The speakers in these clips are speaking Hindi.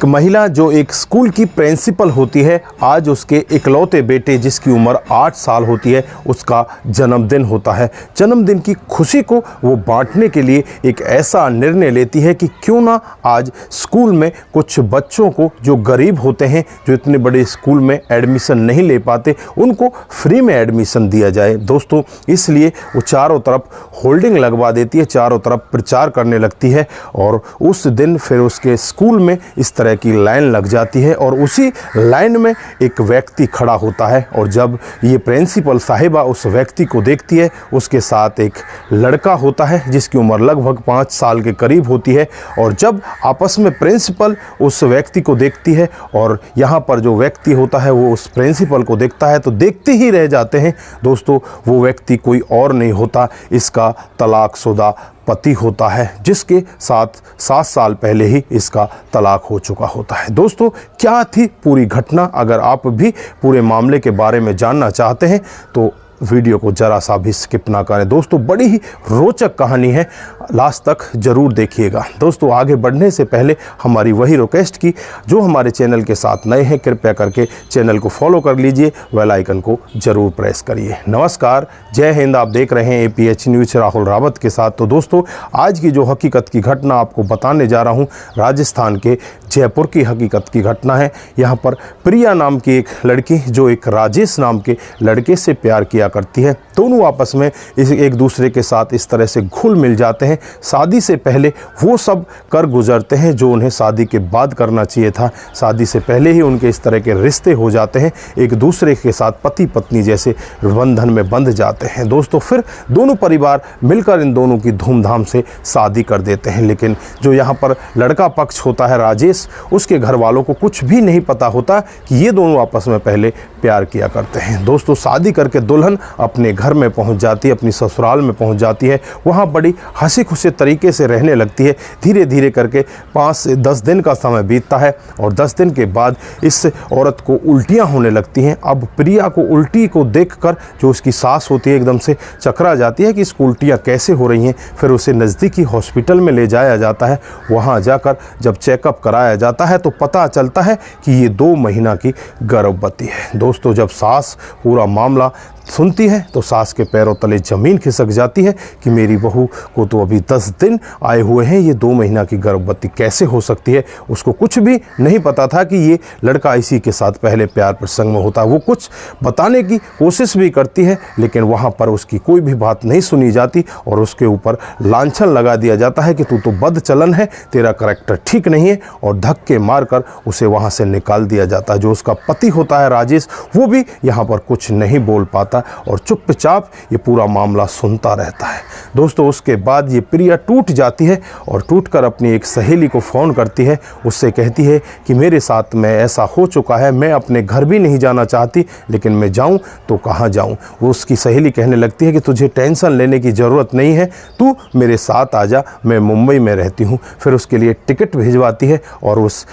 एक महिला जो एक स्कूल की प्रिंसिपल होती है, आज उसके इकलौते बेटे जिसकी उम्र 8 साल होती है उसका जन्मदिन होता है। जन्मदिन की खुशी को वो बांटने के लिए एक ऐसा निर्णय लेती है कि क्यों ना आज स्कूल में कुछ बच्चों को जो गरीब होते हैं, जो इतने बड़े स्कूल में एडमिशन नहीं ले पाते, उनको फ्री में एडमिशन दिया जाए। दोस्तों इसलिए वो चारों तरफ होल्डिंग लगवा देती है, चारों तरफ प्रचार करने लगती है और उस दिन फिर उसके स्कूल में इस तरह की लाइन लग जाती है और उसी लाइन में एक व्यक्ति खड़ा होता है। और जब ये प्रिंसिपल साहिबा उस व्यक्ति को देखती है, उसके साथ एक लड़का होता है जिसकी उम्र लगभग 5 साल के करीब होती है। और जब आपस में प्रिंसिपल उस व्यक्ति को देखती है और यहाँ पर जो व्यक्ति होता है वो उस प्रिंसिपल को देखता है तो देखते ही रह जाते हैं। दोस्तों वो व्यक्ति कोई और नहीं होता, इसका तलाकशुदा पति होता है, जिसके साथ 7 साल पहले ही इसका तलाक हो चुका होता है। दोस्तों क्या थी पूरी घटना? अगर आप भी पूरे मामले के बारे में जानना चाहते हैं तो वीडियो को ज़रा सा भी स्किप ना करें। दोस्तों बड़ी ही रोचक कहानी है, लास्ट तक ज़रूर देखिएगा। दोस्तों आगे बढ़ने से पहले हमारी वही रिक्वेस्ट की, जो हमारे चैनल के साथ नए हैं कृपया करके चैनल को फॉलो कर लीजिए, बेल आइकन को ज़रूर प्रेस करिए। नमस्कार, जय हिंद। आप देख रहे हैं APH न्यूज़ राहुल रावत के साथ। तो दोस्तों आज की जो हकीकत की घटना आपको बताने जा रहा हूँ, राजस्थान के जयपुर की हकीकत की घटना है। यहाँ पर प्रिया नाम की एक लड़की जो एक राजेश नाम के लड़के से प्यार किया करती है, दोनों आपस में एक दूसरे के साथ इस तरह से घुल मिल जाते हैं। शादी से पहले वो सब कर गुजरते हैं जो उन्हें शादी के बाद करना चाहिए था। शादी से पहले ही उनके इस तरह के रिश्ते हो जाते हैं, एक दूसरे के साथ पति पत्नी जैसे बंधन में बंध जाते हैं। दोस्तों फिर दोनों परिवार मिलकर इन दोनों की धूमधाम से शादी कर देते हैं। लेकिन जो यहाँ पर लड़का पक्ष होता है राजेश, उसके घर वालों को कुछ भी नहीं पता होता कि ये दोनों आपस में पहले प्यार किया करते हैं। दोस्तों शादी करके दुल्हन अपने घर में पहुंच जाती है, अपनी ससुराल में पहुंच जाती है, वहां बड़ी हंसी खुशी तरीके से रहने लगती है। धीरे धीरे करके 5 से 10 दिन का समय बीतता है और 10 दिन के बाद इस औरत को उल्टियां होने लगती हैं। अब प्रिया को उल्टी को देखकर जो उसकी सास होती है एकदम से चकरा जाती है कि इसको उल्टियां कैसे हो रही हैं। फिर उसे नज़दीकी हॉस्पिटल में ले जाया जाता है। वहां जाकर जब चेकअप कराया जाता है तो पता चलता है कि ये 2 महीना की गर्भवती है। दोस्तों जब सास पूरा मामला सुनती है तो सास के पैरों तले ज़मीन खिसक जाती है कि मेरी बहू को तो अभी 10 दिन आए हुए हैं, ये 2 महीना की गर्भवती कैसे हो सकती है। उसको कुछ भी नहीं पता था कि ये लड़का इसी के साथ पहले प्यार प्रसंग में होता है। वो कुछ बताने की कोशिश भी करती है लेकिन वहाँ पर उसकी कोई भी बात नहीं सुनी जाती और उसके ऊपर लांछन लगा दिया जाता है कि तू तो बदचलन है, तेरा करैक्टर ठीक नहीं है, और धक्के मारकर उसे वहाँ से निकाल दिया जाता है। जो उसका पति होता है राजेश, वो भी यहाँ पर कुछ नहीं बोल पाता और चुपचाप ये पूरा मामला सुनता रहता है। दोस्तों उसके बाद ये प्रिया टूट जाती है और टूटकर अपनी एक सहेली को फ़ोन करती है। उससे कहती है कि मेरे साथ में ऐसा हो चुका है, मैं अपने घर भी नहीं जाना चाहती, लेकिन मैं जाऊं तो कहाँ जाऊं। वो उसकी सहेली कहने लगती है कि तुझे टेंशन लेने की ज़रूरत नहीं है, तू मेरे साथ आ जा, मैं मुंबई में रहती हूँ। फिर उसके लिए टिकट भिजवाती है और उस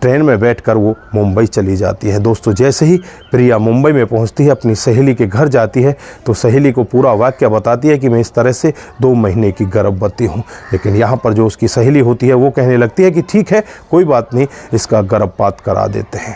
ट्रेन में बैठकर वो मुंबई चली जाती है। दोस्तों जैसे ही प्रिया मुंबई में पहुँचती है, अपनी सहेली के घर जाती है तो सहेली को पूरा वाक्य बताती है कि मैं इस तरह से 2 महीने की गर्भवती हूँ। लेकिन यहाँ पर जो उसकी सहेली होती है वो कहने लगती है कि ठीक है कोई बात नहीं, इसका गर्भपात करा देते हैं।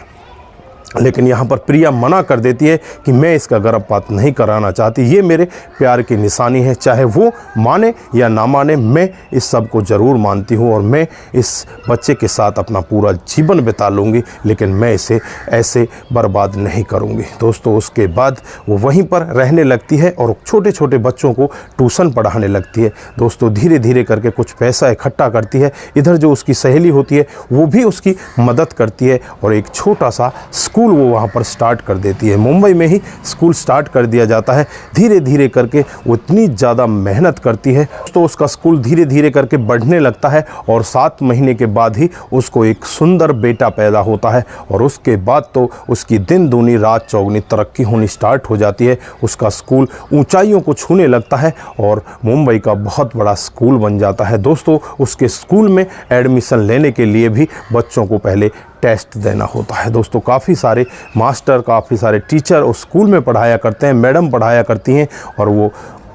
लेकिन यहाँ पर प्रिया मना कर देती है कि मैं इसका गर्भपात नहीं कराना चाहती, ये मेरे प्यार की निशानी है, चाहे वो माने या ना माने, मैं इस सब को ज़रूर मानती हूँ और मैं इस बच्चे के साथ अपना पूरा जीवन बिता लूँगी, लेकिन मैं इसे ऐसे बर्बाद नहीं करूँगी। दोस्तों उसके बाद वो वहीं पर रहने लगती है और छोटे छोटे बच्चों को ट्यूशन पढ़ाने लगती है। दोस्तों धीरे धीरे करके कुछ पैसा इकट्ठा करती है। इधर जो उसकी सहेली होती है वो भी उसकी मदद करती है और एक छोटा सा स्कूल वो वहाँ पर स्टार्ट कर देती है। मुंबई में ही स्कूल स्टार्ट कर दिया जाता है। धीरे धीरे करके वो इतनी ज़्यादा मेहनत करती है तो उसका स्कूल धीरे धीरे करके बढ़ने लगता है और 7 महीने के बाद ही उसको एक सुंदर बेटा पैदा होता है और उसके बाद तो उसकी दिन दूनी रात चौगनी तरक्की होनी स्टार्ट हो जाती है। उसका स्कूल ऊंचाइयों को छूने लगता है और मुंबई का बहुत बड़ा स्कूल बन जाता है। दोस्तों उसके स्कूल में एडमिशन लेने के लिए भी बच्चों को पहले टेस्ट देना होता है। दोस्तों काफ़ी सारे मास्टर, काफ़ी सारे टीचर उस स्कूल में पढ़ाया करते हैं, मैडम पढ़ाया करती हैं और वो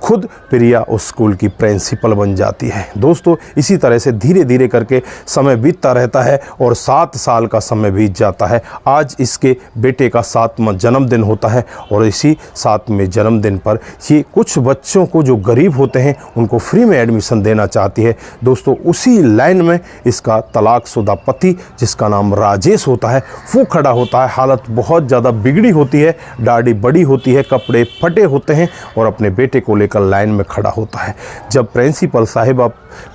खुद प्रिया उस स्कूल की प्रिंसिपल बन जाती है। दोस्तों इसी तरह से धीरे धीरे करके समय बीतता रहता है और 7 साल का समय बीत जाता है। आज इसके बेटे का 7वां जन्मदिन होता है और इसी 7वें जन्मदिन पर ये कुछ बच्चों को जो गरीब होते हैं उनको फ्री में एडमिशन देना चाहती है। दोस्तों उसी लाइन में इसका तलाकशुदा पति जिसका नाम राजेश होता है वो खड़ा होता है। हालत बहुत ज़्यादा बिगड़ी होती है, दाढ़ी बड़ी होती है, कपड़े फटे होते हैं और अपने बेटे को लेकर लाइन में खड़ा होता है। जब प्रिंसिपल साहिबा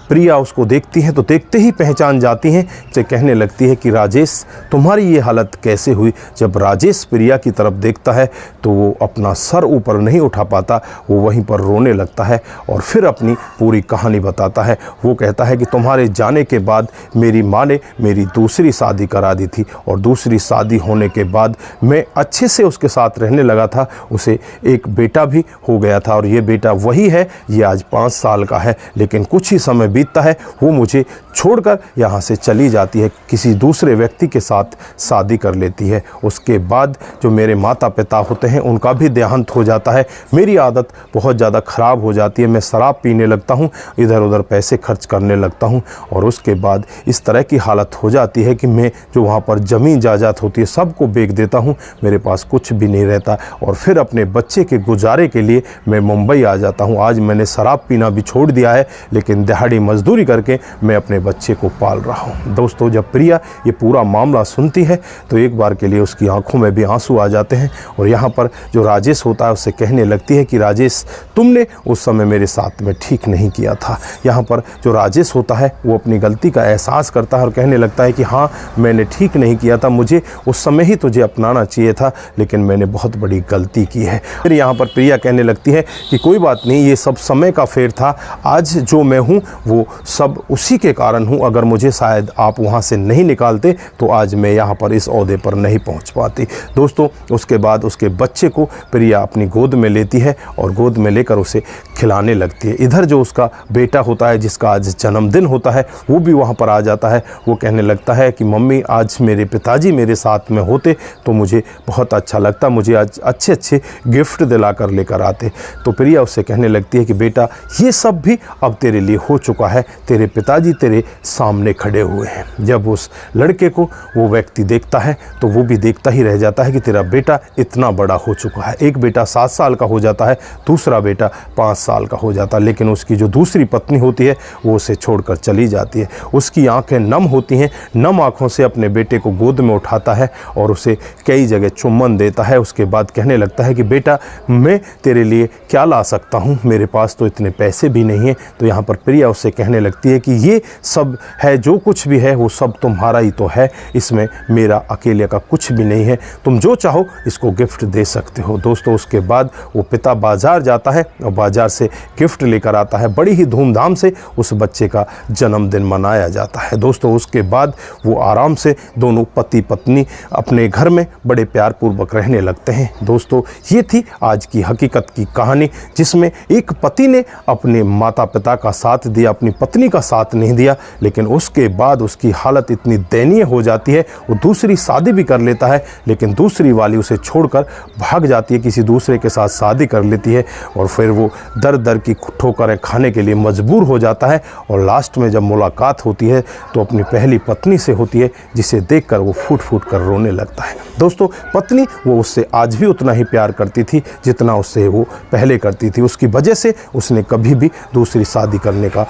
प्रिया उसको देखती हैं तो देखते ही पहचान जाती हैं। से कहने लगती है कि राजेश तुम्हारी ये हालत कैसे हुई। जब राजेश प्रिया की तरफ देखता है तो वो अपना सर ऊपर नहीं उठा पाता, वो वहीं पर रोने लगता है और फिर अपनी पूरी कहानी बताता है। वो कहता है कि तुम्हारे जाने के बाद मेरी माँ ने मेरी दूसरी शादी करा दी थी और दूसरी शादी होने के बाद मैं अच्छे से उसके साथ रहने लगा था। उसे एक बेटा भी हो गया था और ये बेटा वही है, ये आज 5 साल का है। लेकिन कुछ ही समय बीतता है वो मुझे छोड़कर यहाँ से चली जाती है, किसी दूसरे व्यक्ति के साथ शादी कर लेती है। उसके बाद जो मेरे माता पिता होते हैं उनका भी देहांत हो जाता है। मेरी आदत बहुत ज़्यादा ख़राब हो जाती है, मैं शराब पीने लगता हूँ, इधर उधर पैसे खर्च करने लगता हूँ और उसके बाद इस तरह की हालत हो जाती है कि मैं जो वहाँ पर ज़मीन जायदाद होती है सबको बेच देता हूँ, मेरे पास कुछ भी नहीं रहता और फिर अपने बच्चे के गुजारे के लिए मैं मुंबई आ जाता हूँ। आज मैंने शराब पीना भी छोड़ दिया है लेकिन दिहाड़ी मजदूरी करके मैं अपने बच्चे को पाल रहा हूँ। दोस्तों जब प्रिया ये पूरा मामला सुनती है तो एक बार के लिए उसकी आंखों में भी आंसू आ जाते हैं और यहाँ पर जो राजेश होता है उससे कहने लगती है कि राजेश तुमने उस समय मेरे साथ में ठीक नहीं किया था। यहाँ पर जो राजेश होता है वो अपनी गलती का एहसास करता है और कहने लगता है कि हाँ मैंने ठीक नहीं किया था, मुझे उस समय ही तुझे अपनाना चाहिए था लेकिन मैंने बहुत बड़ी गलती की है। फिर यहाँ पर प्रिया कहने लगती है कि कोई बात नहीं, ये सब समय का फेर था, आज जो मैं हूँ वो सब उसी के कारण हूँ। अगर मुझे शायद आप वहाँ से नहीं निकालते तो आज मैं यहाँ पर इस ओहदे पर नहीं पहुँच पाती। दोस्तों उसके बाद उसके बच्चे को प्रिया अपनी गोद में लेती है और गोद में लेकर उसे खिलाने लगती है। इधर जो उसका बेटा होता है जिसका आज जन्मदिन होता है वो भी वहाँ पर आ जाता है। वो कहने लगता है कि मम्मी आज मेरे पिताजी मेरे साथ में होते तो मुझे बहुत अच्छा लगता, मुझे आज अच्छे अच्छे गिफ्ट दिला कर लेकर आते। तो प्रिया उससे कहने लगती है कि बेटा ये सब भी अब तेरे लिए हो चुका है, तेरे पिताजी तेरे सामने खड़े हुए हैं। जब उस लड़के को वो व्यक्ति देखता है तो वो भी देखता ही रह जाता है कि तेरा बेटा इतना बड़ा हो चुका है। एक बेटा 7 साल का हो जाता है, दूसरा बेटा 5 साल का हो जाता है, लेकिन उसकी जो दूसरी पत्नी होती है वो उसे छोड़कर चली जाती है। उसकी आंखें नम होती हैं, नम आंखों से अपने बेटे को गोद में उठाता है और उसे कई जगह चुम्बन देता है। उसके बाद कहने लगता है कि बेटा मैं तेरे लिए क्या ला सकता हूँ, मेरे पास तो इतने पैसे भी नहीं हैं। तो यहाँ पर प्रिया उससे कहने लगती है कि ये सब है, जो कुछ भी है वो सब तुम्हारा ही तो है, इसमें मेरा अकेले का कुछ भी नहीं है, तुम जो चाहो इसको गिफ्ट दे सकते हो। दोस्तों उसके बाद वो पिता बाज़ार जाता है और बाज़ार से गिफ्ट लेकर आता है। बड़ी ही धूमधाम से उस बच्चे का जन्मदिन मनाया जाता है। दोस्तों उसके बाद वो आराम से दोनों पति पत्नी अपने घर में बड़े प्यार पूर्वक रहने लगते हैं। दोस्तों ये थी आज की हकीकत की कहानी जिसमें एक पति ने अपने माता पिता का साथ दिया, अपनी पत्नी का साथ नहीं दिया, लेकिन उसके बाद उसकी हालत इतनी दयनीय हो जाती है, वो दूसरी शादी भी कर लेता है लेकिन दूसरी वाली उसे छोड़कर भाग जाती है, किसी दूसरे के साथ शादी कर लेती है और फिर वो दर दर की ठोकरें खाने के लिए मजबूर हो जाता है और लास्ट में जब मुलाकात होती है तो अपनी पहली पत्नी से होती है जिसे देखकर वो फूट फूट कर रोने लगता है। दोस्तों पत्नी वो उससे आज भी उतना ही प्यार करती थी जितना उससे वो पहले करती थी, उसकी वजह से उसने कभी भी दूसरी शादी करने का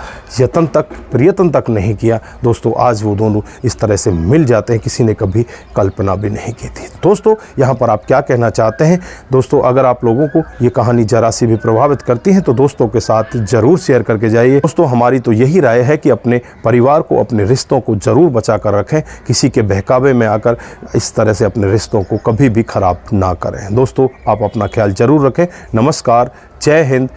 प्रयत्न तक नहीं किया। दोस्तों आज वो दोनों इस तरह से मिल जाते हैं, किसी ने कभी कल्पना भी नहीं की थी। दोस्तों यहाँ पर आप क्या कहना चाहते हैं? दोस्तों अगर आप लोगों को ये कहानी जरा सी भी प्रभावित करती है तो दोस्तों के साथ ज़रूर शेयर करके जाइए। दोस्तों हमारी तो यही राय है कि अपने परिवार को, अपने रिश्तों को ज़रूर बचा कर रखें, किसी के बहकावे में आकर इस तरह से अपने रिश्तों को कभी भी ख़राब ना करें। दोस्तों आप अपना ख्याल ज़रूर रखें। नमस्कार, जय हिंद,